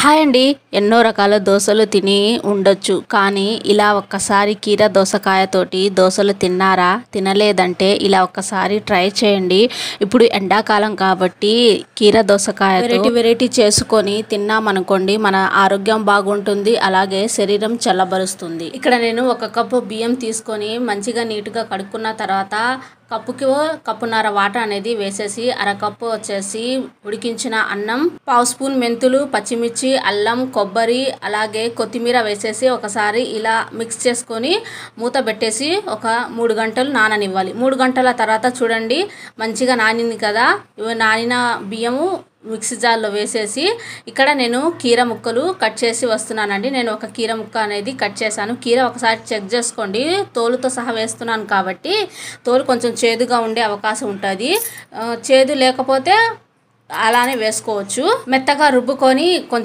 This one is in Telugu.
హాయ్ అండి. ఎన్నో రకాల దోసలు తిని ఉండొచ్చు. కానీ ఇలా ఒక్కసారి కీర దోసకాయతోటి దోసలు తిన్నారా? తినలేదంటే ఇలా ఒక్కసారి ట్రై చేయండి. ఇప్పుడు ఎండాకాలం కాబట్టి కీర దోసకాయ వెరైటీ చేసుకొని తిన్నామనుకోండి, మన ఆరోగ్యం బాగుంటుంది, అలాగే శరీరం చల్లబరుస్తుంది. ఇక్కడ నేను 1 కప్పు బియ్యం తీసుకొని మంచిగా నీట్గా కడుక్కున్న తర్వాత కప్పున్నర వాటర్ అనేది వేసేసి, అరకప్పు వచ్చేసి ఉడికించిన అన్నం, పావు స్పూన్ మెంతులు, పచ్చిమిర్చి, అల్లం, కొబ్బరి, అలాగే కొత్తిమీర వేసేసి ఒకసారి ఇలా మిక్స్ చేసుకొని మూత పెట్టేసి ఒక 3 గంటలు నాననివ్వాలి. 3 గంటల తర్వాత చూడండి మంచిగా నానింది కదా. నానిన బియ్యము మిక్సీ జార్లో వేసేసి ఇక్కడ నేను కీర ముక్కలు కట్ చేసి వస్తున్నానండి. నేను ఒక కీర ముక్క అనేది కట్ చేశాను. కీర ఒకసారి చెక్ చేసుకోండి, తోలుతో సహా వేస్తున్నాను కాబట్టి తోలు కొంచెం చేదుగా ఉండే అవకాశం ఉంటుంది. చేదు లేకపోతే అలానే వేసుకోవచ్చు. మెత్తగా రుబ్బుకొని కొంచెం